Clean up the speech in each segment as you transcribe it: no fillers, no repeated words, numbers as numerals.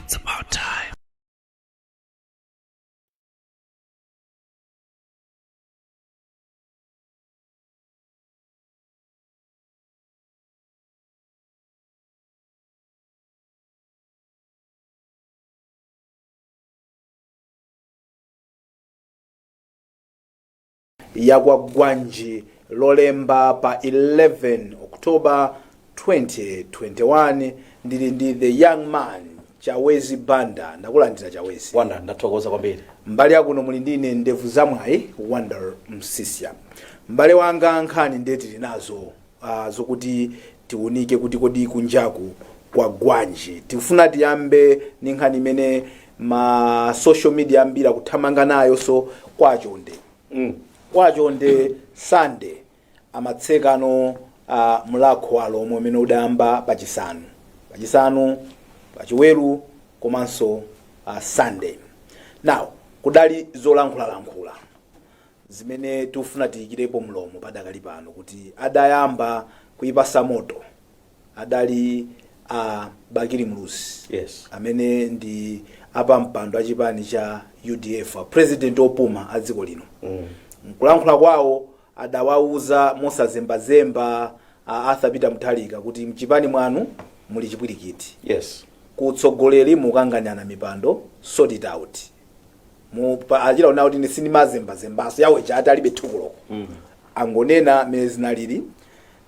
It's about time. Yagwa Gwanji lolemba pa 11 October 2021 ndili ndi the young man Chawezi Banda ndakulandira Chawezi Wanda ndathokoza kwambiri mbali yakuno muli ndine ndevu zamwayi Wanda Msisia mbali wanga nkhani ndeti linazo zokuti tiunike kuti kodi kunjaku kwa Gwanji tifuna tiyambe ni nkhani imene ma social media ambira kuthamanga nayo so kwachonde kwachonde Sunday amatsekano mulakho alo omwe umene udayamba pachisanu pachiweru komanso Sunday. Now kudali zolankhula zimene tufuna tiyikirepo mlomo padakali pano kuti adayamba kuipasa moto adali Bakili Mulusi yes amene ndi apa mpando achipani cha UDF president opuma a dziko lino nkulankhula kwawo adawauza mosazembazemba Arthur Peter Mutharika kuti mchipani mwanu muli chipwirikiti yes kutsogoleri mukanganyana mipando sort it out ajira unawo kuti sinimazembazembaso yawe chati alibe thukulo angonena mene zinalili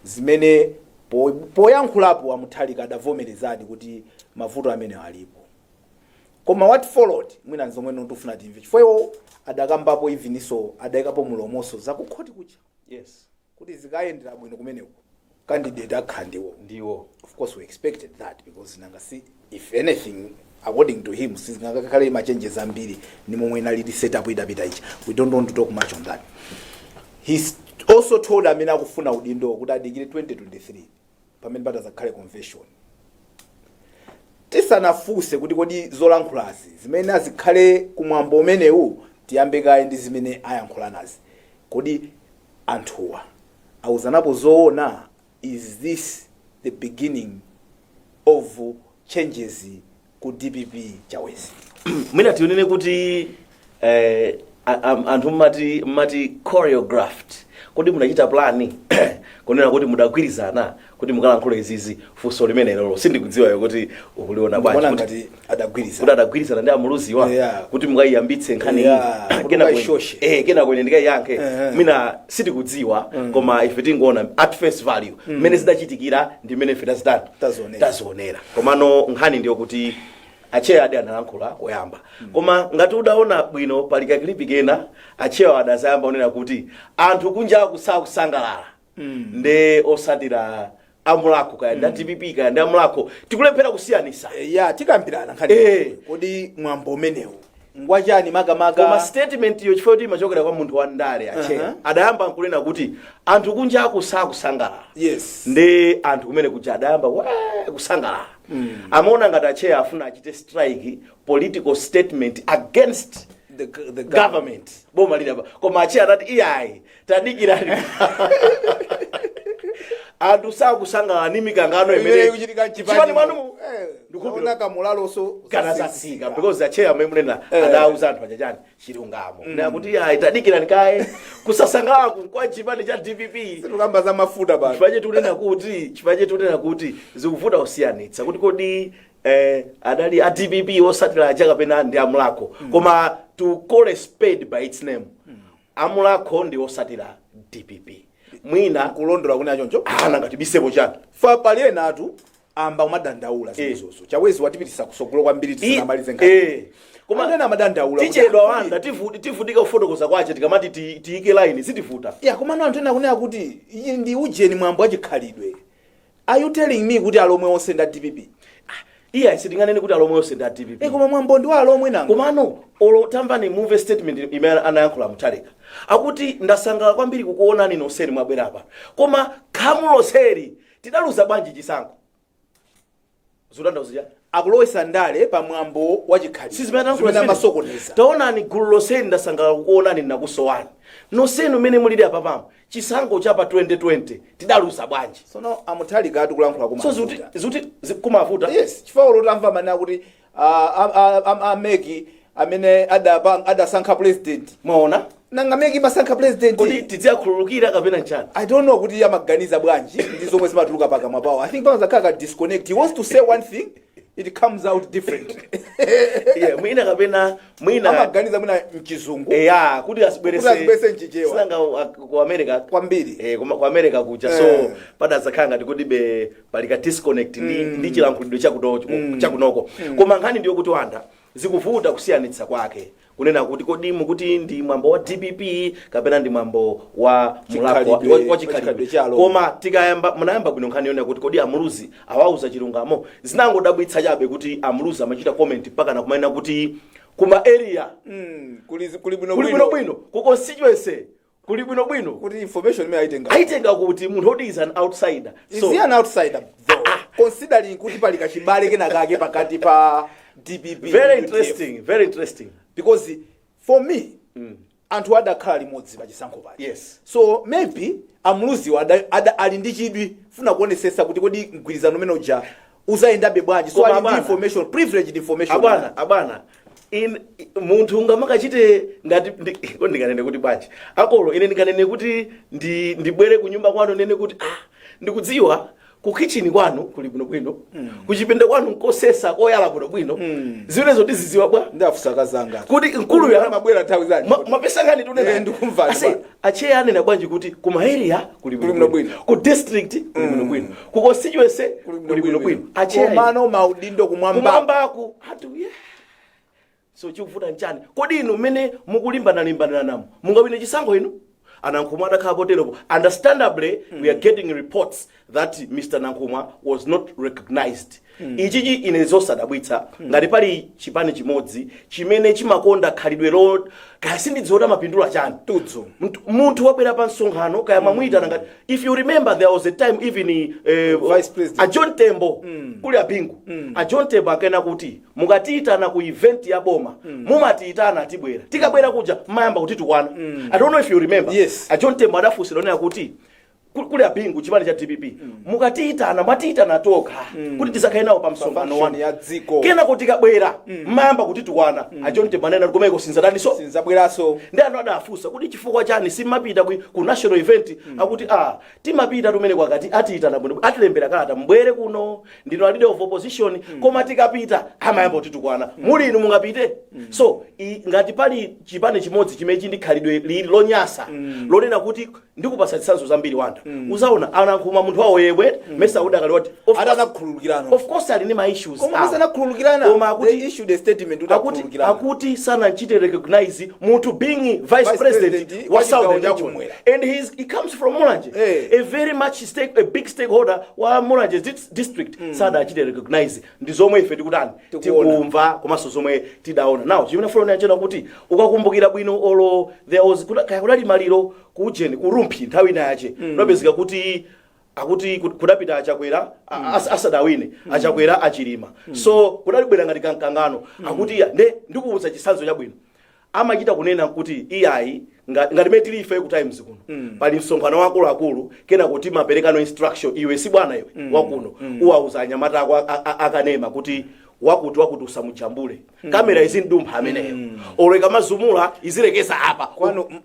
zimene poyankhulapo Mutharika adavomerezadi kuti mavuto amene alipo koma what followed mwina nzomwe notufuna timve chifukwa adakambapo iviniso adayikapo mulomoso zakukhoti kucha yes kuti zikayendera bwino kumeneko candidate akhandiwo ndiwo of course we expected that because nanga see if anything according to him sizingakakhala ma changes ambiri ni momwe naliti setup idapita ichi we don't want to talk much on that. He's also told amene akufuna udindo kuti adikire 2023 pamene patazakhale convention tisanafuse kuti kodi zolankhulazi zimene azikhale kumwambo umenewu tiyambe kaye ndi zimene ayankhula nazi kodi anthuwa auzanapo zoona. Is this the beginning of changes ku DPP Chawezi? mina tionene kuti anthu mati choreographed kodi munachita plani kunena kuti mudagwirizana kuti mukalankhula izizi funso limenelo sindikudziwa kuti ukuliona bwanji kuti adagwirizana ndi amuluziwa kuti mukayiyambitse nkhani kena kwenye ndikayankhe mina sindikudziwa koma ife tingoona at face value mene zidachitikira ndi mene ife tazionera komano nkhani ndiyo kuti achewa adi analankhula koyamba koma ngati udaona bwino palika klipi kena achewa adazayamba onena kuti anthu kunja kusangalala nde osatira amulako kaya nda TPP kaya nda amulako tikulephera kusiyanisa tikambirana nkhani kodi mwambo umenewu ngwachani maga koma statement yo chifukwa kuti machokera kwa munthu wa ndale achewa adayamba nkunena kuti anthu kunja kusangalala yes nde anthu kumene kuja adayamba kusangalala amaona ngati achewa afuna achite strike political statement against the government boma lili apa koma achewa atati iyayi tadikirani anthu sakusangalala ni mikangano imene kuchitika chipani mwanu ndikupira kamulaloso kana zasika because achewa memunena adauza anthu achachani chilungamo na kuti iyayi tadikirani kaye kusasangalala kwa chipani cha DPP tikamba za mafuta bana chipache tunena kuti zikuvuta usiyanitsa kuti kodi adali a DPP osatira aja kapena ndi amulako koma to call a spade by its name amulako ndi osatira DPP mwina kulondola kuna choncho ngati bisepo chani fa pali natu amba umadandaula zizozo Chawezi watipitisa kusogolo kwambiri tisanamalize ngati koma ndena amadandaula tichedwa wanda tifudika kufotokoza kwache tikamati tiike line sitifuna koma anthu ena kunena kuti iyi ndi ujeni mwambo achikhalidwe. Are you telling me kuti alomwe onse nda DPP? iya sitinganene kuti alomwe onse nda DPP koma mwambo ndi alomwe nanga komano olo tamvani move statement imene anayankhula Mutharika akuti ndasangalala kwambiri kukuonani noseri mwabwera apa koma khamuloseri tidaluza bwanji chisankho zodandauza akulowesa ndale pa mwambo wachikhalidwe sizimene masokoneza taonani gulu loseri ndasangalala kukuonani nakusowani nosenu umene mulili apa pamo chisankho cha pa 2020 tidaluza bwanji sono Mutharika atukulankhula so zuti kumavuta yes chifukwa ulotamva manena kuti ameki amene adasankha president mwaona nanga meki masankha president kodi tidziakhululukira kapena nchani I don't know kuti amaganiza bwanji ndi zomwe zimatuluka pakamwa pawo. I think pamwe zakhala disconnect. He wants to say one thing, it comes out different. Yeah, mwina kapena mwina amaganiza mwina mchizungu kuti asibwerese nchichewa sinanga ku America kwambiri ku America kuja so padazakhala ngati kuti be palika disconnect ndi chilankhulidwe chakunoko koma nkhani ndiyo kuti wanda zikuvuta kusiyanitsa kwake kunena kuti kodi mukuti ndi mwambo wa DPP kapena ndi mwambo wa mulako wa chikhalidwe koma tikayamba munayamba bwino nkhani yone kuti kodi amuluzi awauza chilungamo zinangodabwitsa chabe kuti amuluzi amachita comment paka na kumaina kuti kuma area kuli bwino ku constituency kuli bwino kuti information me aitenga kuti munthu odi is an outsider so is he an outsider though considering kuti palika chibale kena kake pakati pa DPP very interesting because for me anthu adakhala limodzi pachisankho pachi yes so maybe amuluzi ali ndi chidwi funa kuonesesa kuti kodi mgwirizano umene uja uzayendabe bwanji so ali information privileged information abana in munthu ngamakachite ngati ndikanene kuti bwanji akolo ine ndikanene kuti ndibwere ku nyumba kwanu nene kuti ndikudziwa ku kitchen kwanu kuli bwino kuchipinde kwanu nkosesa koyala bwino zilezo tiziziwa bwa ndafusakazanga kuti nkulu ya mabwera nthawi zani mapesa ngani tunena ndikumva ase ache anena bwanji kuti kuma area kuli bwino ku district kuli bwino ku constituency kuli bwino ache komano maudindo kumwambaku hatu so chikuvuta nchani kodi inu mmene mukulimbana namo mungawine chisankho inu Anankhumwa adakhala teropo understandably we are getting reports that Mr. Nankhumwa was not recognized ichichi inezosadabwitsa ngati pali chipani chimodzi chimene chimakonda khalidwe kasi ndidziona mapindula chani tudzu munthu wabwera pa msonkhano kaya mamwita ngati if you remember there was a time even vice president a John Tembo kuli apingu a John Tembo akena kuti mukatiitana ku event ya boma mumatiitana tibwera tikabwera kuja mayamba kuti tukwana I don't know if you remember yes. a John Tembo adafunsira onena kuti kuli apingu chipani cha DPP mukatiitana mwatiitana toka kuti tisakhaye nawo pa msonkhano wanu ya dziko kena kuti kabwera mayamba kuti tukwana a John Tembo anena komeko sinzadaniso sinzabweraso ndi anthu adafunsa kuti chifukwa chani simapita ku national event akuti timapita tumene kwakati atiitana bwino atilembera kalata mbwere kuno ndino a leader of opposition koma tikapita amayamba kuti tukwana muli inu mungapite so ngati pali chipani chimodzi chimechi ndi khalidwe lili lonyasa lonena kuti ndikupasa chitsanzo zambiri wanda uzaona Anankhumwa munthu wawo yemwe mesa udakali wati atanakhululukirana of course ali ma issues koma asanakhululukirana koma they issued a statement udakhululukirana akuti sana nchite recognize munthu being vice president wa Southern Region and he comes from Mulanje a very much a big stakeholder wa Mulanje district sada achite recognize ndi zomwe ife tikutani tikumva komanso zomwe tidaona now chimene fulani achena kuti ukakumbukira bwino olo there was kudali maliro kujeni kurumphi nthawi ina yache nobezeka kuti akuti kudapita achakwera asadawine achakwera achilima so kudalibwera ngati kankangano akuti ndikuwuza chisanzo chabwino amachita kunena kuti iyayi ngati mene tili ife ku times kuno pali msonkhano wakuluakulu kena kuti maperekano instruction iwe si bwana iwe wakuno uwauza anyamata ako akanema kuti wakuti usamujambule kamera izindumpha ameneyo oleka mazumula izilekeza apa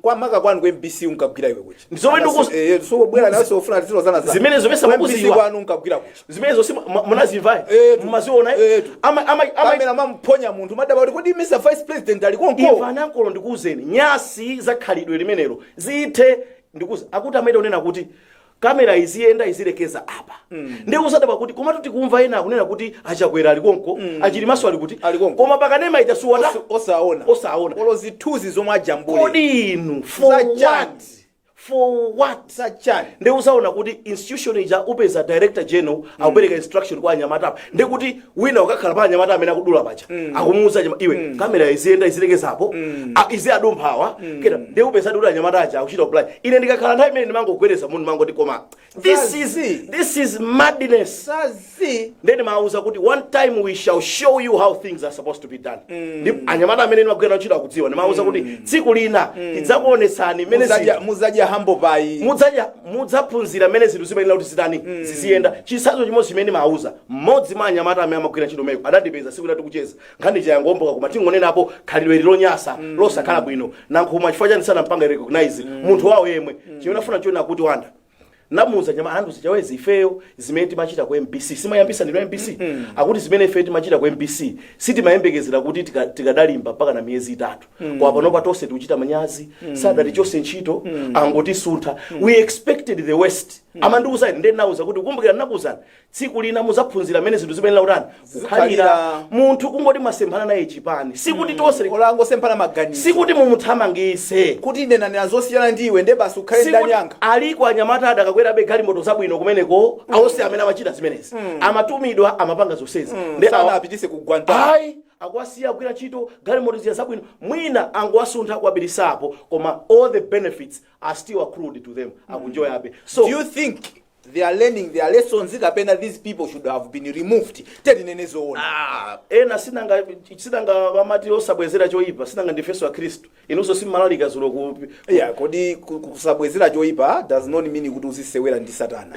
kwa maka kwanu ku MBC unkagwira iwe kuchi ndizomwe so bwera naso ufuna tizilo zana za zimene zomesa mukuziwa kwanu unkagwira kuchi zimene zosi munazimva mumaziona kamera mamponya munthu madaba kuti kodi Mr. Vice President ali konko ivana nkolo ndikuuzeni nyasi za khalidwe limenelo zithe ndikuuza akuti amaita unena kuti kamera iziyenda izilekeza apa ndikusadaba kuti koma tikumva ena kunena kuti achakwera alikonko achilimaso ali kuti koma pakanema itasuwata osaona olo zithuzi zomwe ajambule kodi inu for what sachani ndikusaona kuti institution ija upeza director general akupereka instruction kwa anyamata ndikuti wina ukakhala pa anyamata amene akudula pacha akumuuza iwe kamera iziyenda izilekeza izi adumphawa kena ndikupeza kuti anyamata aja akuchita apply ine ndikakhala nthawi imene ndimangogwereza munthu mangoti koma this is madness then mauza kuti one time we shall show you how things are supposed to be done anyamata amene ndimagwera kuchita kudziwa ndimauza kuti tsiku lina tidzakuonesani imene muzaja humble pie mudzaphunzira mmene zinthu zimayenera kuti zitani ziziyenda. Chitsanzo chimodzi chimene mauza mmodzi mwa anyamata amene amagwira ntchito meko adandipeza siku lati kucheza nkhani chayangomboka koma tingonenapo khalidwe lonyasa losakhala bwino nankhuma chifukwa chani sanampanga recognize munthu wawo yemwe chimene afuna chiona kuti Wanda namuza nyama anthu zichawezi ifeyo zimene timachita ku MPC simayambisa ndilo MPC akuti zimene ifeyo timachita ku MPC sitimayembekezera kuti tikadalimba mpaka na miyezi 3 kwa panopa tonse tikuchita manyazi sadati chose ntchito angoti suntha we expected the West amanduza ine ndenauza kuti kumbukira nakuzana tsiku lina muzaphunzira mmene zinthu zimenera utani kukhalira munthu kungoti masemphana naye chipani sikuti tonse olango semphana maganizo sikuti mumuthamangise kuti inde nani zosiyana ndiwe nde basi ukhale ndani yanga aliko anyamata adakakwera begali moto zabwino kumeneko awose amene amachita zimenezi amatumidwa amapanga zonsezi nde apitise kugwanta ai akwasiya kugwira ntchito galimoto ziya zabwino mwina angowasuntha kuwabirisapo koma all the benefits are still accrued to them akunjoy abe. So do you think they are learning their lessons kapena these people should have been removed tedi nenezoona ena sinanga vamati osabwezera choipa sinanga ndifeso wa Kristo inonso simalalika zulo kupi kodi kusabwezera choipa does not mean kuti uzisewera ndi Satana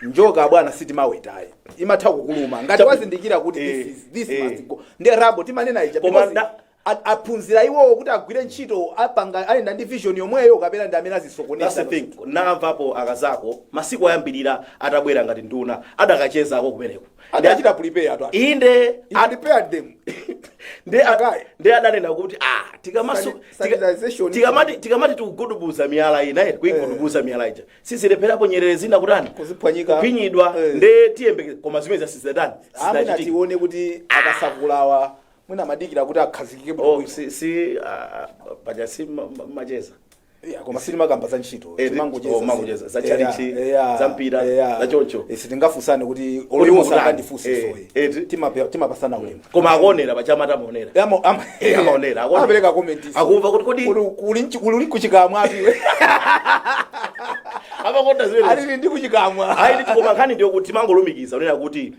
njoka bwana sitimawetayo imatha kukuluma ngati wazindikira kuti this must go ndi rabo timanena ija aphunzira iwowo kuti agwire ntchito apanga ayenda ndi vision yomweyo kapena ndi amene azisokoneza. That's the thing. Namvapo akazako masiku ayambirira atabwera ngati nduna adakachezako kumeneko adachita prepare atwa inde prepared them nde adanena kuti tikamati tikugudubuza miyala ina kuigudubuza miyala ija sizilepherapo nyerere zina kutani kuziphwanyika kupinyidwa nde tiyembeke koma zimene zasizatani amene tione kuti akasakulawa mwina madikira kuti akhazikike bwino pajasi macheza koma sili makamba za ntchito timangocheza za charity za mpira za choncho sitingafusane kuti olimosa kandifunse timapasana ulemu koma akonera pachama amaonera amaonera apereka comment akumva kuti uli kuchikamwa apiwe apakonda zimene ali ndi kuchikamwa ayi ndi koma nkhani ndiyo kuti mangolumikiza unena kuti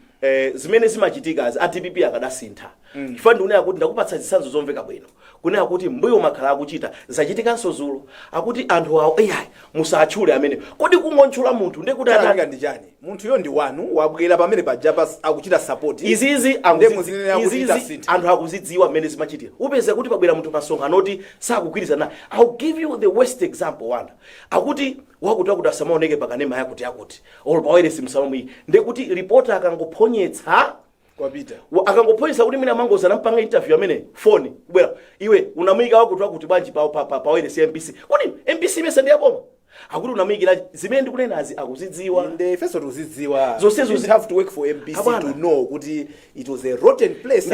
zimene zimachitika ATPP akadasintha chifukwa ndikunena kuti ndakupatsa zitsanzo zomveka bwino kunena kuti mbuyo makhala akuchita zachitikanso zulo akuti anthu awo musatchule amene kodi kungontchula munthu ndi kuti atanga ndi chani munthuyo ndi wanu wabwera pamene pajapa akuchita support izizi anthu akuzidziwa mmene zimachitika upeze kuti pabwera munthu pasonkhano oti sakugwirizana. I'll give you the worst example Wanda akuti wakuti asamaoneke pakanema yakuti all pawere simsalomwi ndekuti reporter akangophonyetsa kwapita akangophoyesa kuti mina mangoza nampanga interview amene phone kubwera iwe unamuyika wakuti bwanji pawere MPC kodi MPC mesa ndi yaboma akuti unamuyikira zimene ndikunenazi akuzidziwa inde feso tuzidziwa zonsezo you have to work for MPC to know kuti it was a rotten place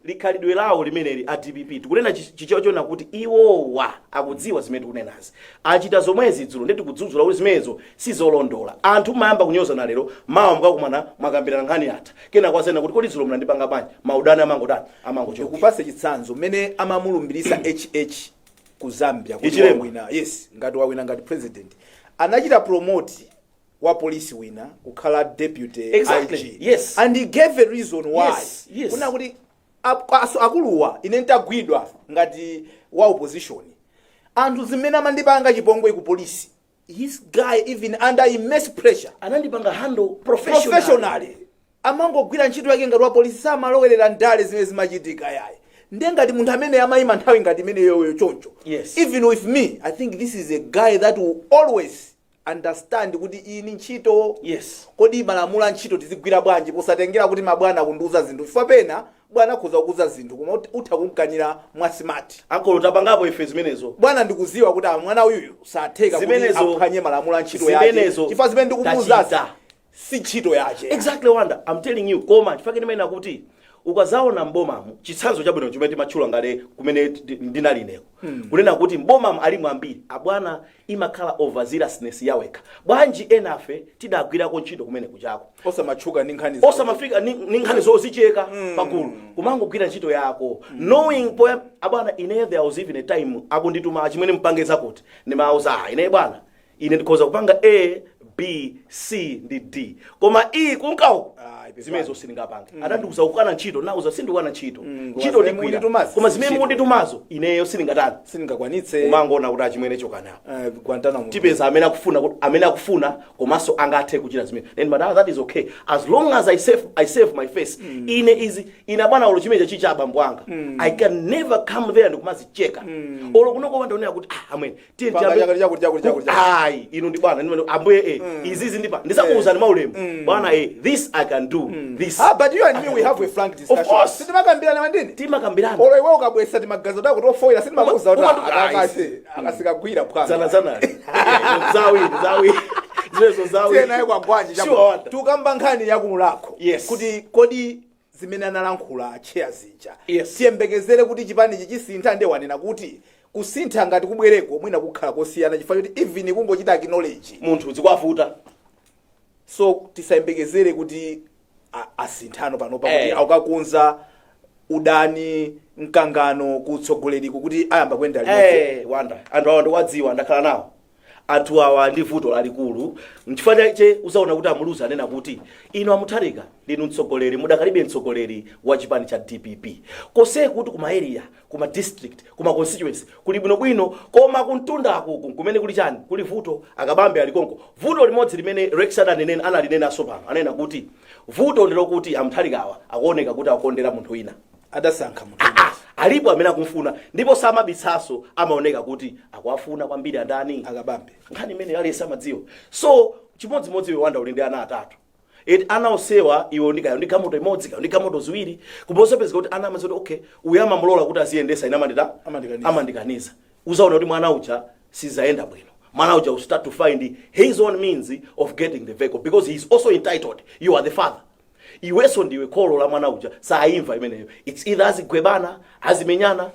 likhalidwe lawo limeneli ATPP tikunena chichewa chona kuti iwowa akudziwa zimene tikunenazi achita zomwezi dzulo ndi tikudzudzula kuti zimenezo sizolondola anthu mayamba kunyoza na lero mawa mukakumana mwakambirana nkhani yatha kena kwasena kuti kodi dzulo mnandipanga bwanji maudani amangochoka kupase chitsanzo mmene amamulumbirisa HH ku Zambia kuti wina ngati president anachita promote wa police wina kukhala deputy IG. Yes. And he gave a reason why. Yes. Kuna kuti akuluwa ine ntagwidwa ngati wa opposition anthu zimene amandipanga chipongwe ku police his guy even under immense pressure anandipanga handle professionally amangogwira ntchito yake ngati wa police samalowerera ndale zimene zimachitika yayi ndengati munthu amene amayima nthawi ngati imene yoyo choncho. Yes. Even with me I think this is a guy that will always understand kuti ini ntchito kodi malamulo ntchito tizigwira bwanji posatengera kuti mabwana kunduza zinthu chifukwa pena bwana akhoza kukuza zinthu koma utha kumkanira mwa smart akolo tapangapo ife zimenezo bwana ndikuziwa kuti mwana uyu satheka kuti aphwanye malamulo ntchito yake chifukwa zimene ndikumuza si ntchito yake. Exactly Wanda, I'm telling you koma chifukwa ndimene kuti ukazaona mbomamu chitsanzo chabwino chimene timachula ngale kumene ndinalineko kunena kuti mbomamu alimu ambiri abwana imakhala overzealousness yaweka bwanji enafe tidagwirako ntchito kumene kuchako osamachuka ndi nkhani osamafika ni nkhani zozicheka pagulu kumangogwira ntchito yako knowing poya abwana ine there was even a time akundituma chimene mpangeza kuti ndimauza ine bwana ine ndikhoza kupanga A B C ndi D koma E kunkawo zimezo sindingapange atandiuza kukana ntchito nauza sindikukana ntchito ntchito ndigwira koma zimene munditumazo ineyo sindingakwanitse umangoona kuti achimwene chokanawo Guantanamo tipeza amene akufuna komanso angathe kuchita zimene then but that is okay as long as I save my face ine bwana ulo chimenecho chicha abambo anga I can never come there ndikumazicheka olo kunoko ndionera kuti amwene ai ino ndi bwana ambuye izizi ndipa ndisakuuza ni maulemu bwana this I can do this but you and me we have a frank discussion of course timakambirana mandini timakambirana olo iwe ukabwesa timagazo dako tofoira sindimakuuza kuti akasikagwira bwana zana zawi zimezo zawi naye kwagwaji tukamba nkhani yakumulako kuti kodi zimene analankhula cheya zija tiyembekezere kuti chipani chichisintha nde wanena kuti kusintha ngati kubwereko mwina kukhala kosiyana chifukwa kuti even kungochita acknowledge munthu zikwavuta so tisayembekezere kuti asinthano panopa kuti aukakunza udani mkangano kutsogoleriko kuti ayamba kwenda wanda anthu awa ndiwadziwa ndakhala nawo anthu awa ndi vuto lalikulu nchifukwa chache uzaona kuti amuluza anena kuti inu Mutharika ndinu mtsogoleri mudakalibe mtsogoleri wa chipani cha DPP kose kuti kuma area kuma district kuma constituency kuli bwinobwino koma kuntunda akuku kumene kuli chani kuli vuto akabambe alikonko vuto limodzi limene Rex analinena sopano anena kuti vuto ndilo kuti Mutharika awa akuoneka kuti akondera munthu wina adasankha munthu alipo amene akumfuna ndipo samabitsaso amaoneka kuti akuafuna kwambiri andani akabambe nkhani imene aliyesa madziwa so chimodzimodzi iwe wanda uli ndi ana atatu ana osewa iwo ndika moto imodzi ndika moto ziwiri kuposa pezeka kuti ana amazoti okay uyama mulola kuti asiyendesa ina amandikaniza uzaona kuti mwana uja sizaenda bwino mwana uja will start to find his own means of getting the vehicle because he is also entitled you are the father iweso ndiwe kholo la mwana uja saimva imeneyo it's either azigwebana azimenyana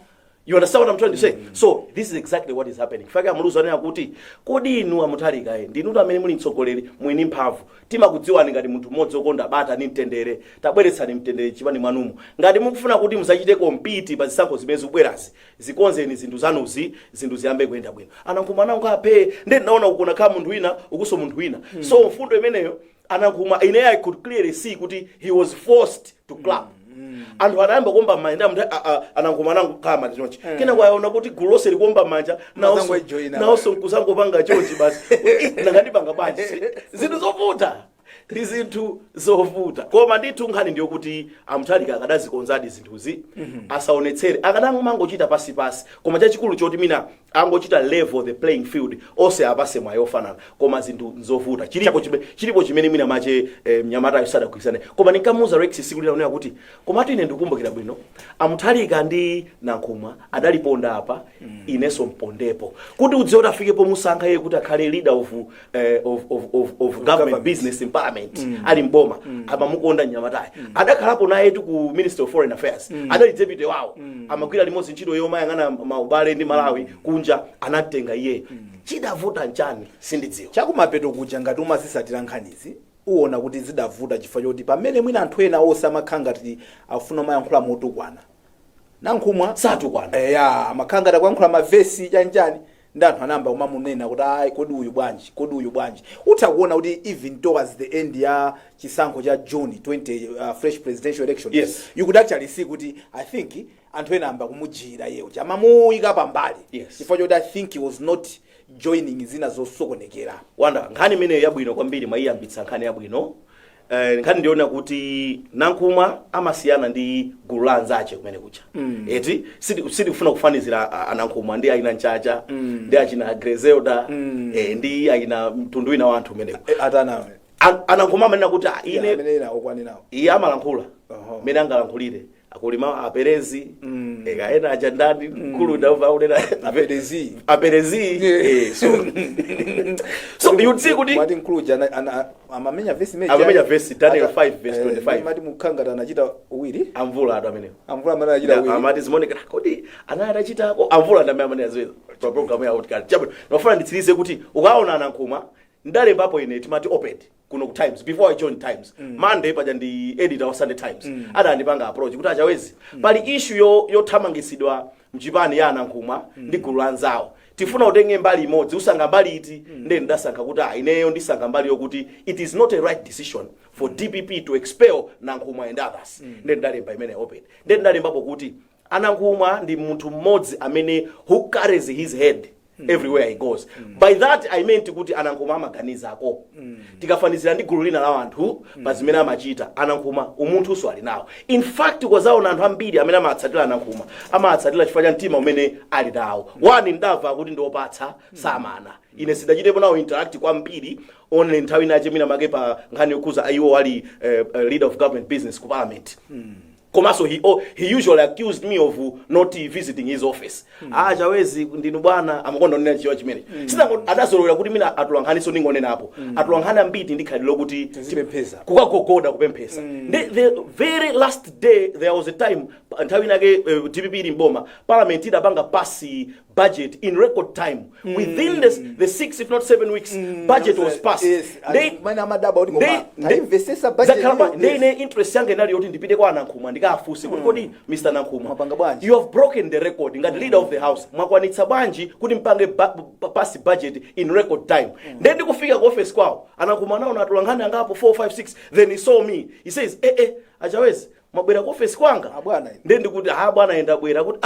you understand what I'm trying to say so this is exactly what is happening faka amuluza nena kuti kodi inu Mutharika ndinu amene muli mtsogoleri mwini mphamvu timakudziwani ngati munthu mmodzi okonda bata ni mtendere tabweretsani mtendere chipani mwanumu ngati mukufuna kuti musachite compete pa zisankho zimene zikubwerazi zikonzeni zinthu zanuzi zinthu ziyambe kuyenda bwino anankuma ape ndi naona ukona kha munthu wina ukuso munthu wina so mfundo imeneyo anankuma I could clearly see kuti he was forced to clap anthu anayamba kuomba manja anankuma kama chonchi kena kwaona kuti gulu lonse likomba manja naoso nkuzangopanga chonchi basi nangandipanga banje zinthu zovuta zinthu zovuta koma ndithu nkhani ndiyo kuti Mutharika akadazikonzadi zinthuzi asaonetsere akadangomangochita pasi koma chachikulu choti mina angochita level the playing field ose apase mwayo ofanana koma zinthu nzovuta chilipo chimene mina mache mnyamata yosada kuisane koma nikamuza Rex siku linaonera kuti komatu ine ndikumbukira bwino Mutharika ndi Nankhumwa adaliponda apa ineso mpondepo kuti udziwe kuti afikepo musankha yeye kuti akhale leader of government business empowerment ali mboma amamukonda nyamatayi adakhalapo naye ku Ministry of Foreign Affairs adali deputy wawo amagwira limodzi ntchito yoma yang'ana maubale ndi Malawi kunja anatenga iye chidavuta nchani sindidziwa chakumapeto kuja ngati umazisatira nkhanizi uona kuti zidavuta chifukwa choti pamene mwina anthu ena osamakhanga kuti afuna mayankhula motukwana Nankhumwa satukwana amakhanga takuyankhula mavesi chanjani ndi anthu anamba umamunena kuti ayi kodi uyu bwanji utha kuona kuti even towards the end ya chisankho cha June 20 fresh presidential elections you could actually see kuti I think anthu ena amba kumujira yeyo chamamuyika pambali chifukwa choti I think he was not joining zina zosokonekera wanda nkhani imene yabwino kwambiri mayiyambitsa nkhani yabwino nkhani ndiona kuti Nankhumwa amasiyana ndi gulu la anzache kumene kucha eti sikufuna kufanizira Nankhumwa ndi aina Nchacha ndi achina Griselda ndi aina mtundu wina wa anthu umene atanawe Nankhumwa amanena kuti ine amenena okwanawo iye amalankhula mene angalankhulire akulima aperezi ekaena achandani kulu ndauva unena aperezi so you see kuti mati nkuluja amamenya verse Daniel 5 verse 25 mati mukhanga anachita uwiri amvula atu amenewo amvula anachita uwiri amati zimoneka kodi anachitako amvula ndamene amanena ziwezo pa program ya outcard chabwe nofuna nditsirize kuti ukaona Nankhumwa ndalembapo ine timati opened kuno ku Times before I joined Times Monday paja ndi editor wa Sunday Times adandipanga approach kuti achawezi pali issue yothamangisidwa mchipani ya Nankhumwa ndi gulu lanzawo tifuna utenge mbali imodzi usanga mbali iti then ndasankha kuti ineyo ndisankha mbali yokuti it is not a right decision for DPP to expel Nankhumwa and others then ndalemba imene open then ndalembapo kuti Anankhumwa ndi munthu mmodzi amene who carries his head everywhere he goes. By that I meant kuti Anankhumwa amaganiza ako. Tikafanizira ndi gulu lina la anthu pazimene amachita Anankhumwa umunthu so ali nawo. In fact kwazaona anthu ambiri amene amatsatira Anankhumwa amatsatira chifukwa cha mtima umene ali nawo. One ndamva kuti ndiopatsa samana. Ine sidachitepo nawo interact kwambiri only nthawi inache mina make pa nkhani yokuza ayiwo ali leader of government business ku parliament. Komaso he usually accused me of not visiting his office. Chawezi ndinu bwana amakonda nena chiwa chimene. Sina adazolowera kuti mina atulankhani so ningonena apo. Atulankhana mbiti ndikhaliro kuti kukagogoda kupemphesa. The very last day there was a time nthawi inake DPP limboma parliament idapanga pasi budget in record time. Within the 6 if not 7 weeks budget was passed. They interest yange nali yoti ndipite kwa Anankhumwa ndikafuse kodi Mr. Nankhumwa you have broken the record ngati leader of the house mwakwanitsa bwanji kuti mpange pass budget in record time then ndikufika ku office kwawo Anankhumwa naona atulankhani angapo 4 5 6 then he saw me he says achawezi mabwera ku office kwanga then ndikuti bwana enda bwera kuti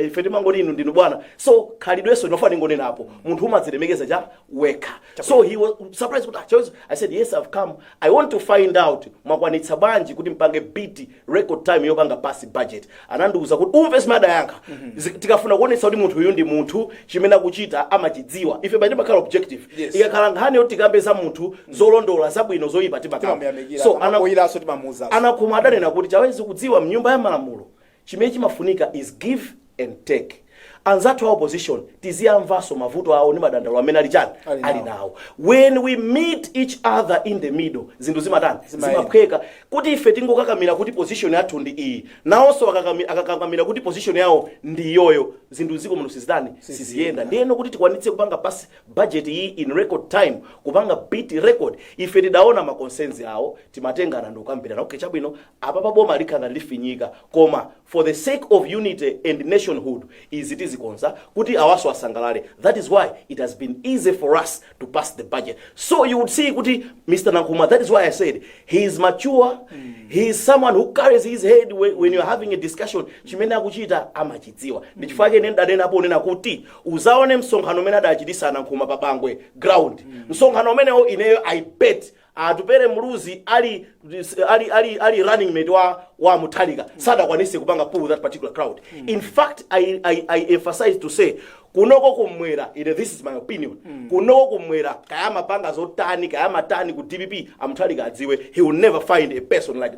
ife timangoti inu ndinu bwana so khalidweso ndinofana ngonena apo munthu umadzilemekeza cha weka so he was surprised kuti I said yes I've come I want to find out mwakwanitsa bwanji kuti mpange beat record time yopanga pass budget anandiuza kuti umve smada yanga tikafuna kuonetsa kuti munthu uyu ndi munthu chimene akuchita amachidziwa ife bali bakhala objective ikakhala nkhani yoti tikambe za munthu zolondola zabwino zoyipa timakamba so Anankhumwa adanena kuti chawezi kudziwa mnyumba ya malamulo chimene chimafunika is give and take. Anzathu wa opposition tiziyamvaso mavuto awo ni madandalo amene ali nawo. When we meet each other in the middle zinthu zimaphweka kuti ife tingokakamira kuti position yathu ndi iyi nawonso akakamira kuti position yawo ndi iyoyo zinthu ziko muno siziyenda ndiyeno kuti tikwanitse kupanga pass budget iyi in record time kupanga beat record ife tidaona ma concerns awo timatengana ndokambirana okay chabwino apa boma likhanga lifinyika koma for the sake of unity and nationhood is konza kuti awaso asangalale. That is why it has been easy for us to pass the budget. So you would see kuti Mr. Nankhumwa, that is why I said he is mature. He is someone who carries his head when you are having a discussion chimene akuchita amachidziwa ndichifake nenda nena apo nena kuti uzaone msonkhano umene adachitisa Nankhumwa pa Bangwe ground msonkhano umenewo ineyo I bet atupere muluzi ali running mate wa Muthalika sadakwanise kupanga pull that particular crowd. In fact I emphasize to say kunoko kumwera this is my opinion kunoko kumwera kaya mapanga zotani kaya matani ku DPP Muthalika adziwe he will never find a person like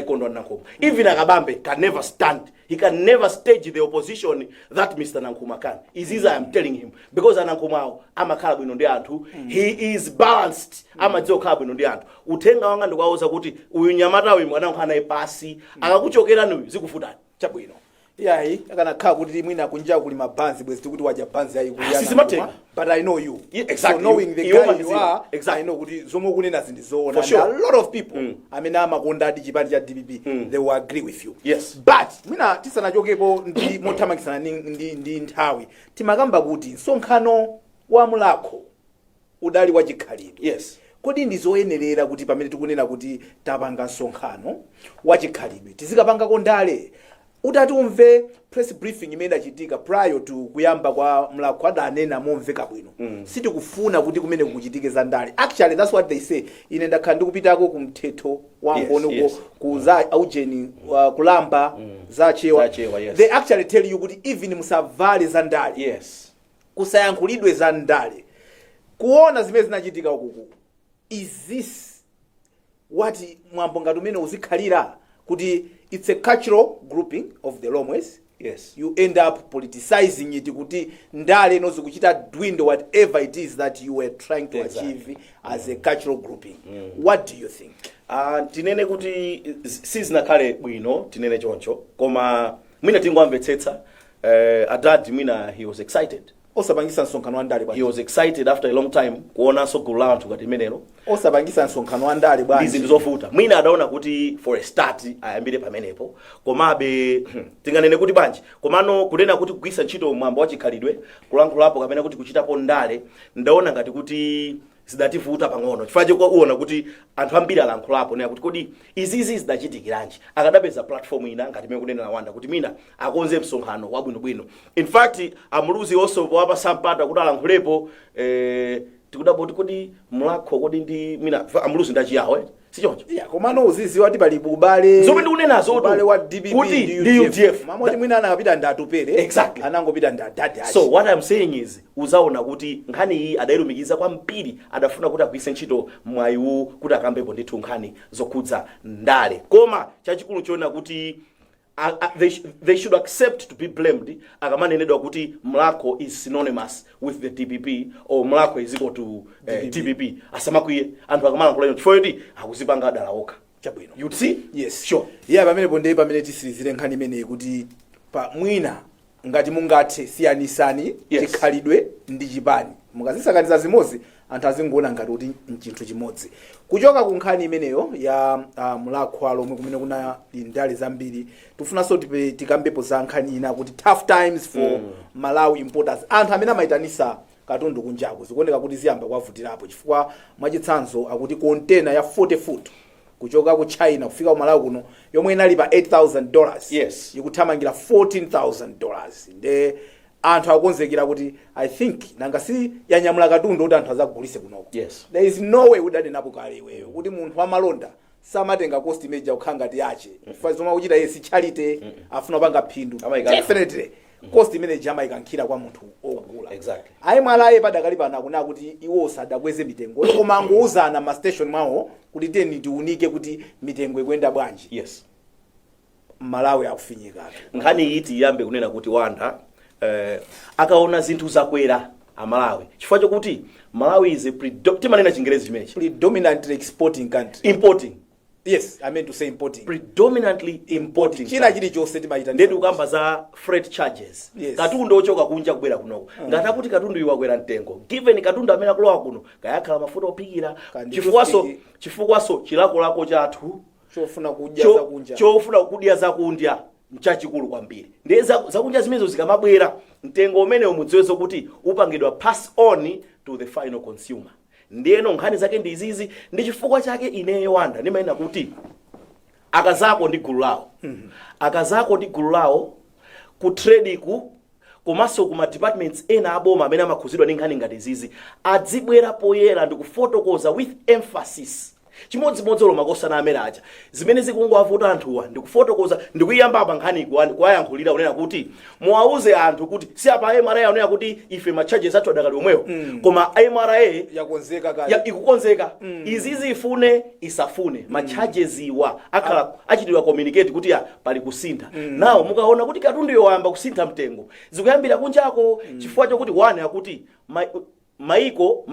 Kondwa Nankhumwa. Even Akabambe can never stand. He can never stage the opposition that Mr. Nankhumwa can. Is easy I am telling him because Nankhumwa amakhala bwino ndi anthu he is balanced amadziwa bwino ndi anthu uthenga wanga ndikwaoza kuti uyu nyamata uyu mwana ukhana ipasi akakuchokera nuyu zikufutani chabwino yayi akanakhala kuti mwina kunja kuli mabanzi bwezi kuti waja banzi ayi kuyana but I know you exactly so knowing the guy you are exactly I know kuti zomwe kunena zindizoona sure. A lot of people amene amakonda adi chipani cha DPP they will agree with you yes but mwina tisanachokepo ndi mothamakisana ndi nthawi timakamba kuti msonkhano wa Mulakho udali wachikhalidwe yes kodi ndizoyenerera kuti pamene tikunena kuti tapanga msonkhano wachikhalidwe tizikapangako ndale utati umve press briefing imene achitika prior to kuyamba kwa Mulakho adanena momveka bwino sitikufuna kuti kumene kuchitike za ndale actually that's what they say ine ndakhala ndikupitako kumthetho wangono kuza aujeni kulamba za chewa yes. They actually tell you kuti even musavale za ndale yes kusayankhulidwe za ndale kuona zimene zinachitika ukuku is this what mwambo ngati umene uzikhalira kuti it's a cultural grouping of the Lomwes yes you end up politicizing it kuti ndale nozi kuchita dwindle whatever it is that you were trying to achieve as a cultural grouping what do you think tinene kuti sizinakhale bwino tinene choncho koma mwina tingomvetsetsa adad mwina he was excited osapangisa nsonkhano wa ndale bwanji. He was excited after a long time kuona so gulu la anthu ngati menelo. Osapangisa nsonkhano wa ndale bwanji. Izi ndizofuta. Mwina adaona kuti for a start ayambire pamenepo. Komabe tinganene kuti bwanji. Komano kunena kuti kugwisa ntchito mwambo wa chikhalidwe kulankhulapo kapena kuti kuchitapo ndale ndaona ngati kuti zidativuta pang'ono. Chifukwa chiko uona kuti anthu ambiri alankhulapo naye kuti kodi izizi zidachitikiranji. Akadapeza platform ina ngati mene kunena Wanda kuti mina akonze msonkhano wabwinobwino. In fact, Amuluzi also wapa sampata kuti alankhulepo tikudabo kodi mlakho kodi ndi mina Amuluzi ndachiyawe. Sichoncho. Yeah, komano uzizi wati pali ubale. Zomwe ndikunenazo ubale wa DBP ndi UDF. Mamoti mwina anakapita ndatupere. Exactly. Anangopita ndadadi achi. So what I'm saying is uzaona kuti nkhani iyi adayilumikiza kwambiri adafuna kuti agwise ntchito mwayiwu kuti akambepo ndithu nkhani zokhudza ndale. Koma chachikulu chiona kuti they should accept to be blamed akamanenedwa kuti Mlakho is synonymous with the DPP or Mlakho is equal to TPP. Asamakwiye anthu akamalankhula chifukwa kuti akuzipanga dala okha. Chabwino. You see? Yes. Sure. Yeah, pamenepo ndi pamene tisilizire nkhani imeneyi kuti pa mwina ngati mungathe siyanisani chikhalidwe ndi chipani. Mukazisakaniza zimodzi anthu azingoona ngati kuti nchinthu chimodzi. Kuchoka ku nkhani imeneyo ya Mlakho lomwe kumene kuna ndale zambiri tifunanso tikambepo za nkhani ina kuti tough times for Malawi importers. Anthu amene amaitanisa katundu kunjaku zikuoneka kuti ziyamba kwavutirapo chifukwa mwachitsanzo akuti container ya 40 foot kuchoka ku China kufika ku Malawi kuno yomwe inali pa $8,000. Yes. Ikuthamangira $14,000. Nde anthu akonzekera kuti I think nanga si yanyamula katundu kuti anthu azagulise kunoko. Yes. There is no way udanenapo kale iweyo kuti munthu wamalonda samatenga cost major kukhanga ti yache. Chifukwa zomwe akuchita yesi charity afuna panga phindu. Definitely. Cost manager amayikankhira kwa munthu ogula. Exactly. Ayi mwalaye padakali pana kuna kuti iwo sadakweze mitengo. Koma ngouzana ma station mwawo kuti teni tiunike kuti mitengo ikwenda bwanji. Yes. Malawi akufinyika. Nkhani iti yambe kunena kuti Wanda akaona zinthu zakwera Malawi. Chifukwa chokuti Malawi is a timanena Chingerezi chimenechi. Predominantly exporting country. Importing. Yes, I meant to say importing. Predominantly importing. China chili chose timaita. Ndi ukamba za freight charges. Yes. Katundu ochoka kunja kubwera kunoko. Ngati kuti katundu iwakwera mtengo. Given katundu amene akulowa kuno kayakhala mafuta opikira. Chifukwaso chilako lako chathu chofuna kudya za kunja. Chofuna kudya za kunja mchachikulu kwambiri. Ndiye za kunja zimenezo zikamabwera mtengo umene umudziwezo kuti upangidwa pass on to the final consumer. Ndiyeno nkhani zake ndi izizi ndi chifukwa chake ineyo Wanda ndimayina kuti akazako ndi gulu lawo. Akazako ndi gulu lawo ku trade komanso kuma departments ena aboma amene amakhuzidwa ndi nkhani ngati izizi adzibwera poyera ndi kufotokoza with emphasis. Chimodzimodzi makosa na amene aja zimene zikungowavuta anthuwa ndikufotokoza ndikuyamba apa nkhani kuwayankhulira unena kuti muwauze anthu kuti si apa MRA unena kuti ife ma charges athu adakali omwewo koma MRA yakonzeka kale ikukonzeka izizi ifune isafune ma charges iwa akhala achitidwa communicate kuti ya pali kusintha nawo mukaona kuti katundu yoyamba kusintha mtengo zikuyambira kunjako chifukwa chokuti one akuti ma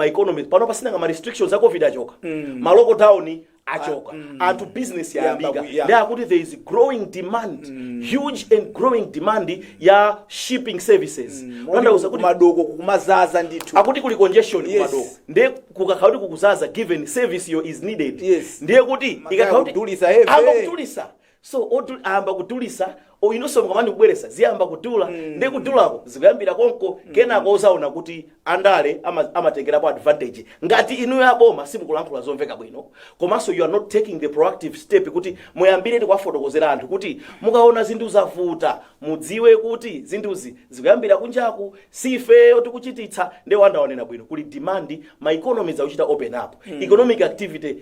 economy pano pasina ma restrictions a COVID achoka ma local town achoka and business ya bigger there akuti there is growing demand huge and growing demand ya shipping services wanda kuti madoko kumazaza ndithu akuti kuli congestion kumadoko ndiye kukakhaudi kukuzaza given service yo is needed ndiye kuti ikakhaudi kutulisa so amba kutulisa inonso mkamani kubweresa ziyamba kutula ndi kutulako zikuyambira konko kenako uzaona kuti andale amatengerapo advantage ngati inu yaboma simukulankhula zomveka bwino komanso you are not taking the proactive step kuti muyambire kwafotokozera anthu kuti mukaona zinthu zavuta mudziwe kuti zinthuzi zikuyambira kunjaku sife tikuchititsa ndi wandaonena bwino kuli demand ma economies akuchita open up economic activity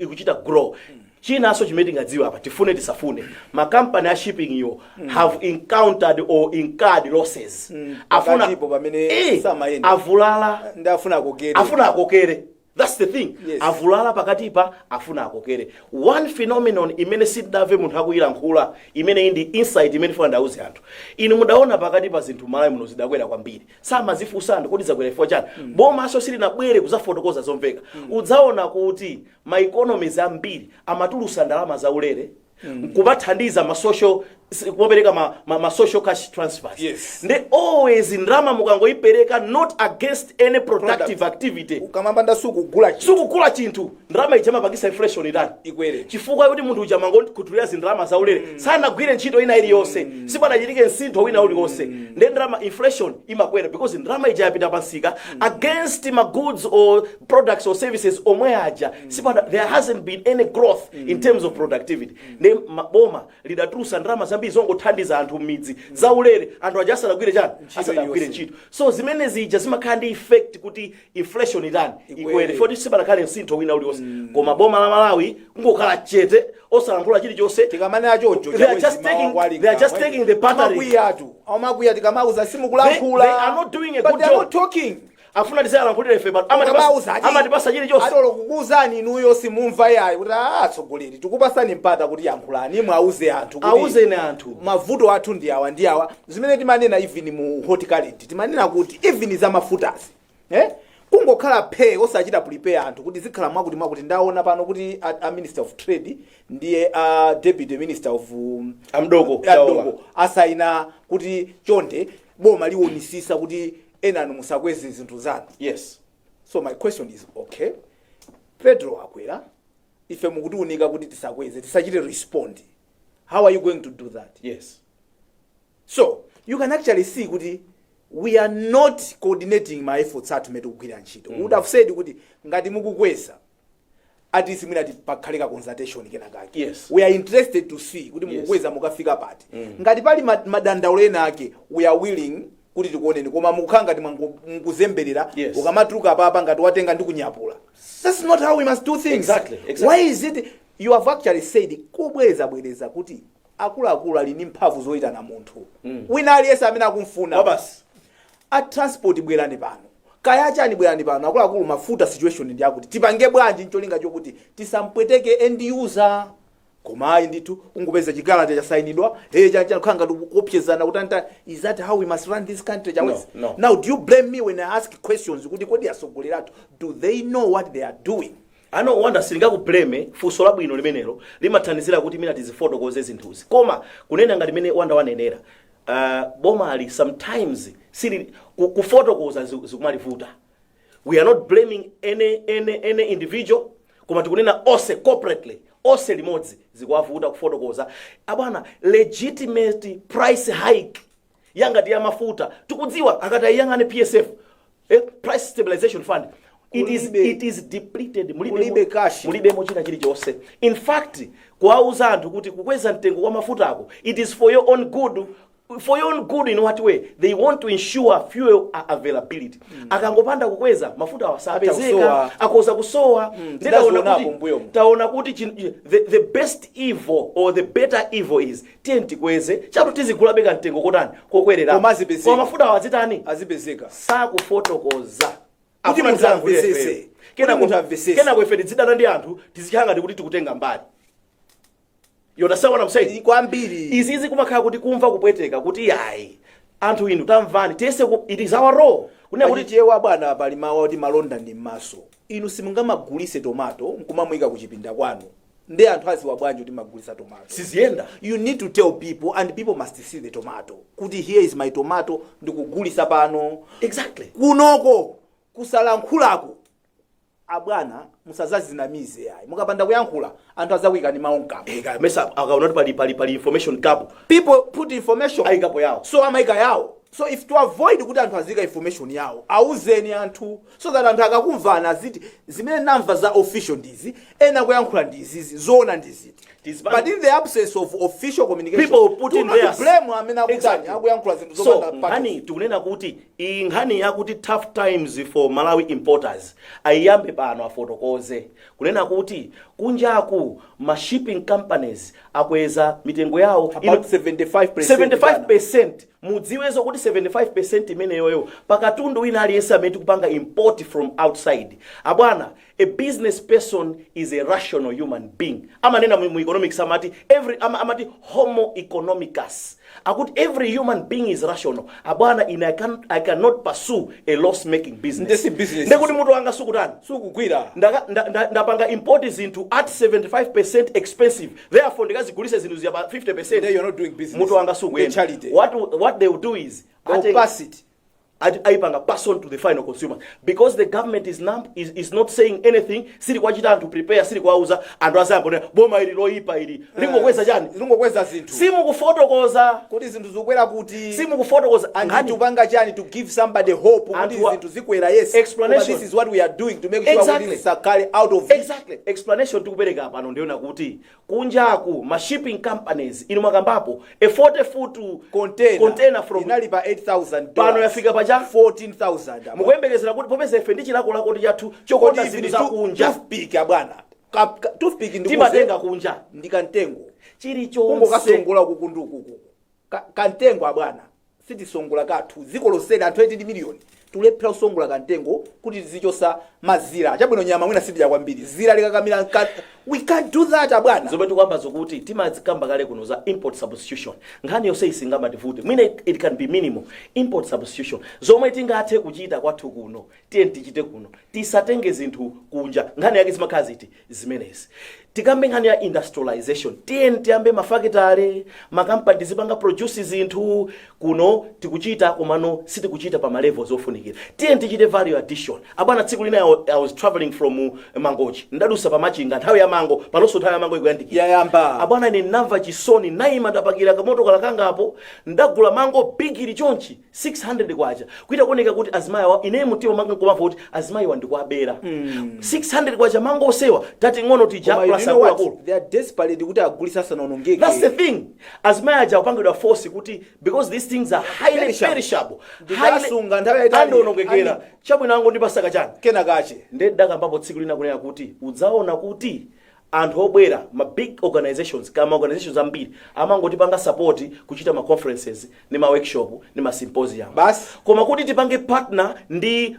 ikuchita grow chinaso chimene tingadziwa apa tifune tisafune ma company a shipping yo have encountered or incurred losses afuna tipo pamene samayenda avulala afuna akokere that's the thing avulala pakatipa afuna akokere one phenomenon imene sidave munthu akuyilankhula imene indi insight imene funa ndauze anthu inu mudaona pakati pa zinthu Malawi muno zidakwera kwambiri samazifunsa anthu kuti zakwera ifo chani boma aso silinabwere kuzafotokoza zomveka udzaona kuti ma economies ambiri amatulusa ndalama zaulere kubathandiza ma social kupereka ma social cash transfers. Yes. They always ndrama mukangoipereka not against any productive activity. Ukamambanda sukugula chinthu ndrama ichama pakisa inflation itani ikwere chifukwa kuti munthu uchamango kutulira zindrama zaulere sanagwire ntchito ina iliyonse sipanachitike msintho wina uliwonse ndi ndrama inflation imakwera because ndrama ija yapita pansika against ma goods or products or services omwe aja there hasn't been any growth in terms of productivity. Ndi maboma lidatulusa ndrama zambiri zongothandiza anthu m'midzi zaulere anthu aja asanagwire chani asanagwire ntchito. So zimene zija zimakhala ndi effect kuti inflation itani ikwere foti sipanakhale msintho wina uliwonse koma boma la Malawi ngokhala chete osalankhula chilichonse tikamane achocho they are just taking the battery amakuya tikamauza simukulankhula they are not doing a good job. They are not talking. Afuna ndisalankhulira ife but amatipasa chilichonse atolo kukuzani inuyo simumva yayi kuti atsogoleri tikupasani mpata kuti yankhulani mwauze anthu kuti auzeni anthu mavuto athu ndi awa zimene timanena even mu horticulture timanena kuti even za mafutazi kungokhala pay osachita prepare anthu kuti zikhala mwakuti ndaona pano kuti a minister of trade ndiye deputy minister of amdoko asaina kuti chonde boma liwonisisa kuti enanu musakweze zinthu zanu. Yes. So my question is, okay, Pedro akwera ife mukutiunika kuti tisakweze tisachite respond, how are you going to do that? Yes. So you can actually see kuti we are not coordinating my efforts atumete kugwira ntchito. Would have said kuti ngati mukukweza at least mwina tipakhaleka consultation kenakake. Yes. We are interested to see kuti mukukweza mukafika pati. Ngati pali madandaulo ena ake we are willing kuti tikuoneni koma mukhanga mukuzemberera ukamatuluka papa ngati watenga ndi kunyapula. That's not how we must do things. Exactly. Why is it you have actually said kubweza kuti akulu ali ndi mphamvu zoitana munthu wina aliyese amene akumfuna basi a transport bwerani pano kaya chani bwerani pano akulu mafuta situation ndi akuti tipange bwanji ncholinga chokuti tisampweteke end user koma ayi ndithu ungopeza chikalata chasayinidwa chacha khanga kupyezana kutanta. Is that how we must run this country? No. Now do you blame me when I ask questions kuti kodi asogolera do they know what they are doing? Ano wanda silinga kublame funso labwino limenelo limathandizira kuti mina tizifotokoze zinthuzi koma kunena ngati mene wanda wanenera boma ali sometimes sili kufotokoza zikumalivuta. We are not blaming any individual koma tikunena ose corporately ose limodzi zikwavuta kufotokoza abana legitimate price hike yangati ya mafuta tikudziwa akati ayangane PSF price stabilization fund it is depleted mulibe cash mulibe mochina chilichonse. In fact kuwauza anthu kuti kukweza mtengo wa mafuta ako it is for your own good. For your own good in what way? They want to ensure fuel availability. Akangopanda kukweza mafuta awasapezeka akoza kusowa taona kuti the best evil or the better evil is tenti kweze chato tizigulabeka mtengo kotani kokwerera kwa mafuta awazitani azipezeka sakufotokoza kuti munthu amvesese kena kwefeti zidana ndi anthu tizikhanga kuti tikutenga mbali. You understand what I'm saying? Kwambiri izizi kumakhala kuti kumva kupweteka kuti yayi anthu inu tamvani tese it is our role kuna kuti chewa bwana pali mawa kuti malonda ndi maso inu simungamagulise tomato nkumamwika kuchipinda kwanu ndi anthu aziwa bwanji kuti magulisa tomato sizienda. You need to tell people and people must see the tomato kuti here is my tomato ndikugulisa pano. Exactly. Kunoko kusalankhulako abwana musazazinamize yayi mukapanda kuyankhula anthu azawika ni maonka mesa akaona pali information kapo people put information aikapo yawo so amaika yawo. So if to avoid kuti anthu azika information yawo auzeni anthu so that anthu akakumvana ziti zimene namva za official ndizi ena kuyankhula ndizi zoona ndiziti. But in the absence of official communication people put in their blame amene akutani akuyankhula zinthu zopanda. So hani tikunena kuti inghani yakuti tough times for Malawi importers ayambe pano afotokoze kunena kuti kunjaku ma shipping companies akweza mitengo yawo about 75%. Mudziwezo kuti kuti 75% imene yoyo pakatundu wina aliyense amene tikupanga import from outside. Abwana, a business person is a rational human being. Amanena mu economics amati amati homo economicus. Akuti every human being is rational. Abwana, I cannot pursue a loss making business. Ndesi business. Ndekuti mutu wanga sukutani. Sukugwira. Ndapanga import is into at 75% expensive. Therefore ndikazigulisa zinthu ziya 50%. Then you're not doing business. Mutu wanga sukuyenda. What they will do is pass it. Aipanga pass on to the final consumer, because the government is not saying anything. Siri kwachita to prepare, siri kwauza and azambona boma ili loipa ili lingokweza jani lingokweza zinthu simu kufotokoza kuti zinthu zikwera kuti simu kufotokoza ngati upanga jani to give somebody hope kuti zinthu zikwera. Yes, explanation. This is what we are doing to make sure kuti sakale out of it. Exactly. Explanation tikupereka pano ndiona kuti kunjaku ma shipping companies ino makambapo a 40 foot container from inali pa $8,000 pano yafika pa 14,000. Mukuyembekezera kuti popeza ife ndi chilako lako chathu chokonda zinthu za kunja toothpick abwana toothpick ndimatenga kunja ndikantengo chilichonse kungokasongola kukundukuku kantengo abwana sitisongola kathu ziko losera anthu 80 million tulephera usongola kantengo kuti zichosa mazira chabwino nyama mwina sidya kwambiri zira likakamira we can't do that abwana. Zomwe tikuyamba zokuti timazikamba kale kuno za import substitution nkhani yonse isingamba tivute mwina it can be minimal import substitution zomwe tingathe kuchita kwathu kuno tiye tichite kuno tisatenge zinthu kunja nkhani yake zimakhala ziti zimenezi. Tikambe nkhani ya industrialization tiye tiyambe mafakitare makampani zipanga produce zinthu kuno tikuchita komano sitikuchita pa malevels ofunikira. Tiye tichite value addition. Abwana tsiku lina I was traveling from Mangochi ndadusa pa machinga nthawi ya mango panonso nthawi ya mango ikuyandikira yayamba abwana ine namva chisoni naima ndapakira kamoto kalakangapo ndagula mango bigiri chonchi 600 kwacha kuita kuoneka kuti azimayi wa ine mutiwa manga komava kuti azimayi wandikwabera 600 kwacha mango osewa tati ngono tija plus akulu. They are desperate kuti agulisa sana onongeke. That's the thing. Azimayi aja upangidwa force kuti because these things are highly perishable. Ndikasunga nthawi ya itali onongekera chabwino nango ndipasaka chani kena kache ndedaka mbapo tsiku lina kunena kuti udzaona kuti anthu obwera ma big organizations kama organizations ambiri amangoti panga support kuchita ma conferences ni ma workshop ni ma symposium bas koma kuti tipange partner ndi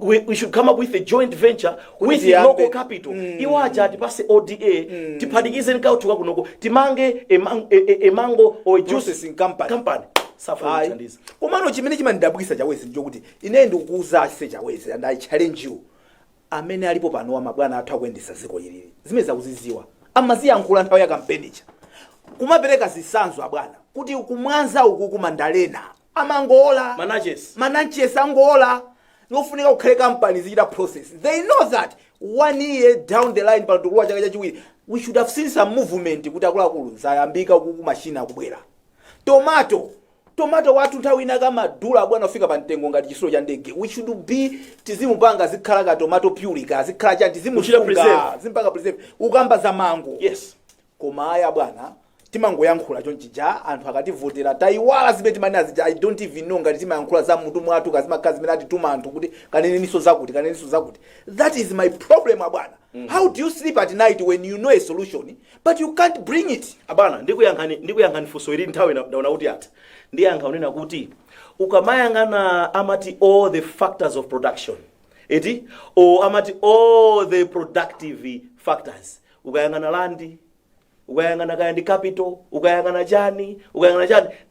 we should come up with a joint venture with local capital iwaja tipase ODA tiphatikize nkautuka kunoko timange a mango or processing company safari chandiza komano chimene chimandidabwisa chawezi njokuti ine ndikukuza chise chawezi and I challenge you amene alipo pano mabwana athu akuyendesa ziko ilili zimene zakuziziwa amaziyankhula nthawi ya kampenicha kumapereka zisanzo abwana kuti kumwanza uku kumandalena amangola manages angola nofunika kukhale company zichita process. They know that 1 year down the line pano tukuluwa chaka chachiwiri we should have seen some movement kuti akuluakulu zayambika kuku machine akubwera. Tomato watu nthawi ina kama dula bwana ufika pa mtengo ngati chisulo cha ndege. We should be tizimupanga zikhala ka tomato puree ka zikhala cha tizimusunga zimpanga preserve ukamba za mango. Yes. Koma aya bwana timangoyankhula chonchija anthu akativotera taiwala zimene timanazi I don't even know ngati timayankhula za mutu mwathu kazimakazi zimene atituma anthu kuti kaneneniso zakuti. That is my problem abwana. How do you sleep at night when you know a solution but you can't bring it? Abana ndikuyankhani funso ili nthawi ndaona kuti ati ndiyankha unena kuti ukamayang'ana amati all the factors of production eti or amati all the productive factors ukayang'ana landi ukayang'ana kaya ndi capital ukayang'ana chani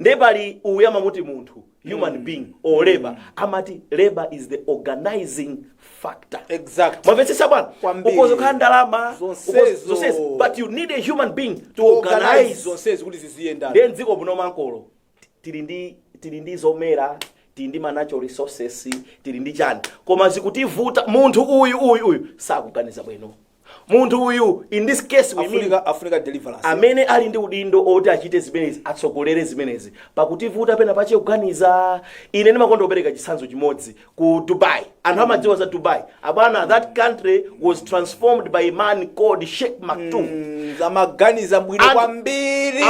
ndepali uyama muti munthu human being or labor amati labor is the organizing factor. Exactly. Mwamvetsetsa bwana ukozo khala ndalama zonsezo but you need a human being to organize zonsezo kuti ziziyenda. Then dziko muno mankolo tili ndi zomera tili ndi natural resources tili ndi chani koma zikutivuta munthu uyu sakuganiza bwino. Munthu uyu in this case we mean Africa deliverance amene ali ndi udindo oti achite zimenezi atsogolere zimenezi pakutivuta pena pache kuganiza. Ine ndimakonda kupereka chitsanzo chimodzi ku Dubai. Anthu amadziwa za Dubai abwana that country was transformed by a man called Sheikh Maktoum. Zamaganiza bwino kwambiri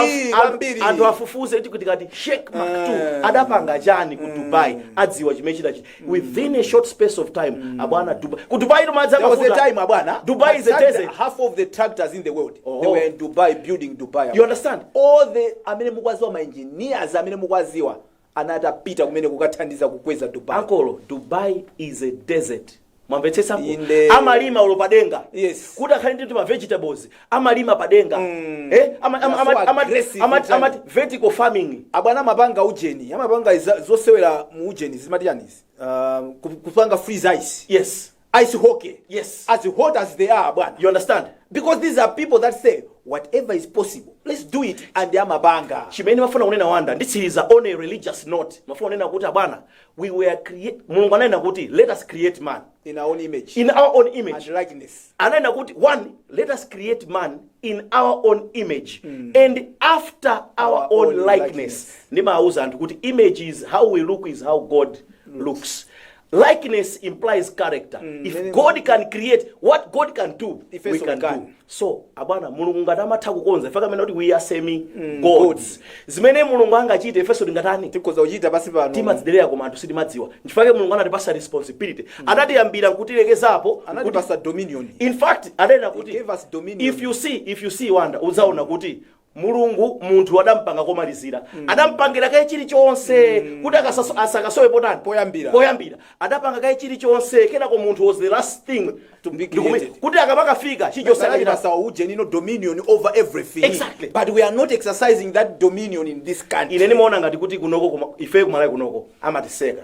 anthu afufuze kuti kati Sheikh Maktoum adapanga chani ku Dubai adziwa chimene chitachi within a short space of time abwana ku Dubai tomadza mafuta time abwana. Dubai is a desert. Half of the tractors in the world they were in Dubai building Dubai. You understand? All the amene mukwaziwa ma engineers amene mukwaziwa anatapita kumene kukathandiza kukweza Dubai. Ankolo, Dubai is a desert. Mwamvetsetsa amalima ulo padenga. Yes. Kuda khali ndi ma vegetables amalima padenga. Amati vertical farming. Abwana mapanga ujeni. Amapanga zosewera mu ujeni zimati yanisi. Kupanga freeze ice. Yes. Ice hockey. Yes. As hot as they are, bwana. You understand? Because these are people that say whatever is possible, let's do it, and they are mabanga. Chimene mafuna kunena wanda, this is on a religious note. Mafuna kunena kuti abana, we were Mulungu anena kuti let us create man in our own image. In our own image. And likeness. Anena kuti one, let us create man in our own image and after our own likeness. Nima auza antu kuti image is how we look, is how God looks. Likeness implies character. If God can create what God can do, we can do. So, abana Mulungu ngatamatha kukonza. Ifaka mena kuti we are semi gods. Zimene Mulungu angachite ifeso tingatani? Tikoza uchita pasi pano. Timadzidelera koma anthu sitimadziwa. Nchifake Mulungu anatipasa responsibility. Anatiyambira kutilekezapo, anatipasa dominion. In fact, anena kuti gave us dominion. If you see wanda, uzaona kuti Mulungu munthu adampanga komalizira. Adampangira kai chilichonse kuti asakasowe potani poyambira. Adapanga kai chilichonse kenako munthu was the last thing to be created. Kuti akamakafika chichosakira ujeni dominion over everything. Exactly. But we are not exercising that dominion in this country. Ine nimaona ngati kuti kunoko ife kumalayi kunoko amatiseka.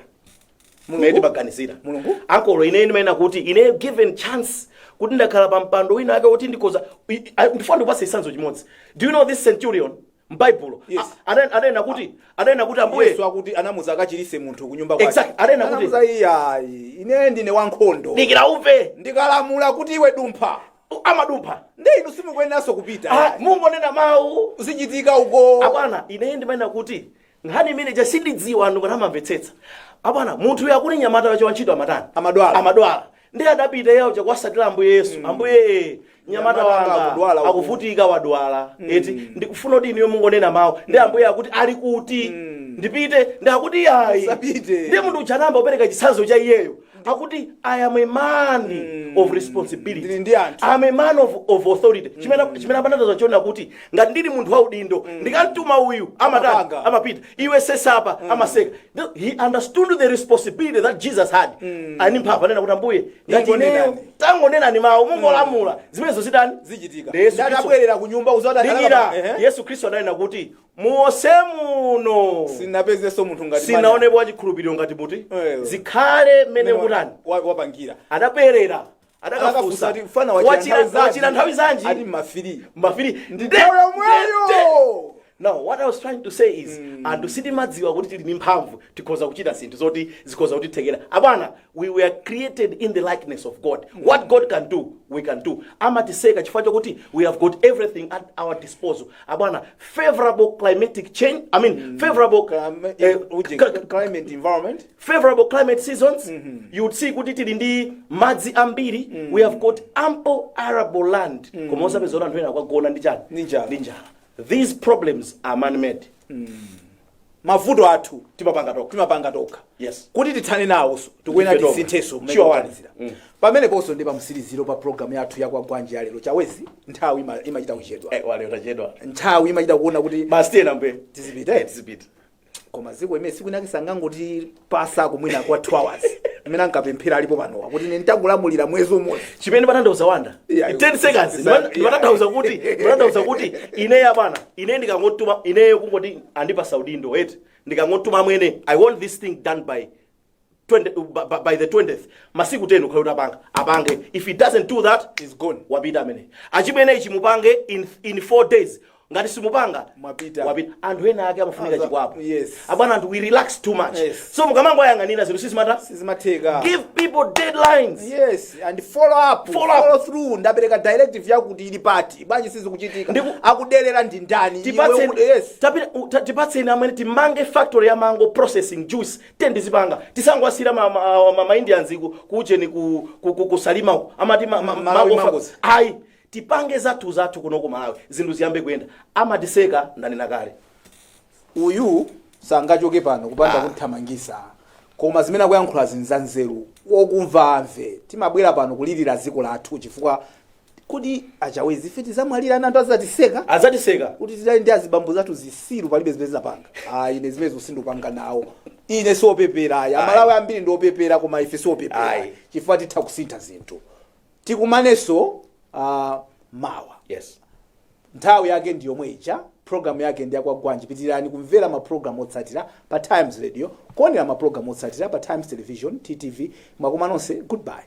Mulungu baganizira. Mulungu akolo ine nimaena kuti ine given chance kuti ndakhala pa mpando wina ake kuti ndikoza ndifuna ndipase isanzo chimodzi. Do you know this centurion Bible? Yes. Adena kuti ambuye Yesu akuti anamuza akachilise munthu kunyumba kwake. Exactly. Adena kuti anamuza ine ndine wankhondo. Ndikira uve. Ndikalamula kuti iwe dumpha. Amadumpha. Ndi inu simukwenaso kupita. Mungu nena mawu uzichitika uko. Abana ine ndimaena kuti nkhani imene jasindidziwa anthu kana amamvetsetsa. Abana munthu yakuli nyamata wacho wantchito amatani. Amadwala. Ndi adapita yawo chakwasatira ambuye Yesu. Ambuye nyamata wanga akuvutika wadwala. Eti ndikufuna kuti iniyo mungonena mawu. Ndi ambuye akuti ali kuti ndipite ndi akuti yayi. Ndi munthu uchanamba upereka chitsanzo cha iyeyo. Akuti I am a man of responsibility. I am a man of authority. Chimena apanazo nchona kuti ngati ndili munthu wa udindo ndikantuma uyu amatanga amapita iwe sesapa amaseka. He understood the responsibility that Jesus had. Ani mpapa nena kuti ambuye ngati ineyo tangonena ni mawu mungolamula zimenezo zidani zichitika. Ndabwerera ku nyumba uzota Yesu Kristo ananena kuti muose muno sinapezeso munthu ngati sinaone bwa chikhulupiriro ngati muti zikhale mene kutani wapangira adabwerera adakafusa wachira nthawi zanji ati mafiri ndithawe mweyo. Now what I was trying to say is and sitimadziwa kuti tili ni mphamvu tikhoza kuchita zinthu zoti zikhoza kutithekera. Abana we were created in the likeness of God. What God can do we can do. Amatiseka chifukwa chokuti we have got everything at our disposal. Abana favorable climatic change, I mean favorable climate environment, favorable climate seasons. You would see kuti tili ndi madzi ambiri. We have got ample arable land. Koma osapezora anthu ena kwagona ndi chani ninja. These problems are man-made. Mavuto athu timapanga toka. Yes. Kuti tithane nawo tikuena tisintheso mmekanizira. Pamene ponso ndi pamsiriziro pa program yathu yakwa Gwanji ya lero chawezi nthawi imachita kuchedwa. Wale utachedwa. Nthawi imachita kuona kuti mastena mbe tizipita. Koma ziko imene sikunakisa ngangoti pasa kumwina kwa 2 hours. Amene ankapemphera alipo panowa kuti nentakulamulira mwezi umodzi. Chimene patandauza wanda 10 seconds patandauza kuti ine abana ine ndikangotuma ine kungoti andipa saudindo eti ndikangotuma mwene I want this thing done by the 20th masiku 10 ukhalota apange. If he doesn't do that is gone wapita amene achimene ichimupange in 4 days ngati simupanga wapita anthu ena ake amafunika chikwapo. Yes. Abana anthu we relax too much. Yes. So mukamango ayang'anira zinthu sizimatheka. Give people deadlines. Yes, and follow through. Ndapereka directive yakuti ili party bwanji sizikuchitika akudelera ndi ndani tipatseni amene timange factory ya mango processing juice tendizipanga tisangwasira ma Indians kucheni kusalima amati mango ai tipange zathu kuno ku Malawi zinthu ziyambe kuyenda. Amatiseka ndanena kale uyu sangachoke pano kupanda kuthamangisa koma zimene akuyankhula zinzanzeru wokumvamve timabwera pano kulirira dziko lathu chifukwa kuti achawezi ife tizamwalira ana anthu azatiseka kuti tidali ndi azibambo zathu zisiru palibe zimene zinapanga ine zimene zosindupanga nawo ine siopepera amalawi ambiri ndiopepera koma ife siopepera chifukwa titha kusintha zinthu tikumanenso mawa nthawi yake ndiyomwe ija program yake ndi yakwagwanji pitirani kumvera maprogram otsatira pa Times Radio kuonera maprogram otsatira pa Times Television TTV mwakumanonse goodbye.